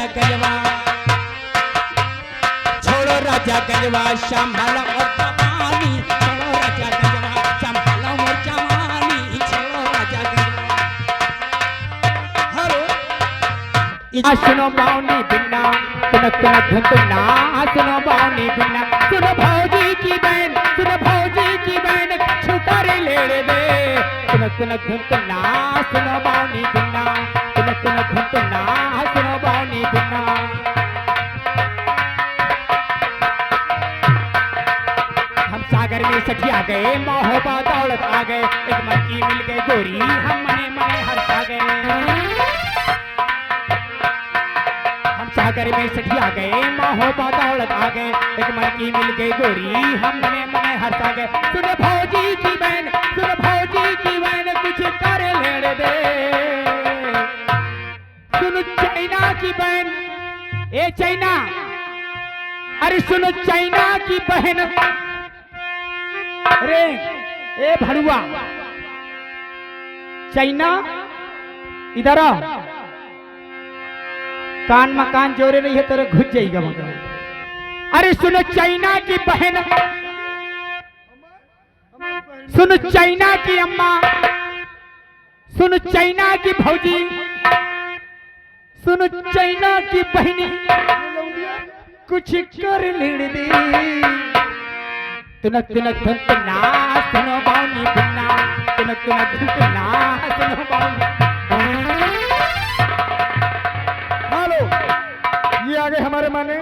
गजवा, छोड़ो राजा गजवा संभालो और जवानी, छोड़ो राजा गजवा संभालो और जवानी, छोड़ो राजा गजवा। हेलो सुनो बावनी बिन्ना तुनक तुनक धुंधुना, सुनो बावनी बिन्ना, सुनो भौजी की बहन, सुनो भौजी की बहन छुकर लेड़ दे। तुनक तुनक धुंधुना, सुनो बावनी बिन्ना, तुनक तुनक धुंधुना, सुनो बावनी बिन्ना। हम सागर में सठिया गए, महोबा दौलत आ गए, एक मन की मिल गई गोरी, हम मने मने हंसा गए। सागर में सठिया गए, महोबा दौलत आ गए, एक मन की मिल गई गोरी, हम मने मने हंसा गए। सुन भौजी की बहन, सुन भौजी की बहन कुछ कर लेने दे। सुन चाइना की बहन, ए चाइना, अरे सुन चाइना की बहन, अरे ए भड़ुआ चाइना इधर आ, कान मकान जोरे नहीं है तेरे घुस जाएगा मगर। अरे सुनो चाइना की बहन, सुनो चाइना की अम्मा, सुनो चाइना की भौजी, सुनो चाइना की बहनी कुछ कर लेने दे। तुनक तुनक धुंधुना, सुनो बावनी बिन्ना, तुनक तुनक धुंधुना, सुनो बावनी। ये आगे हमारे माने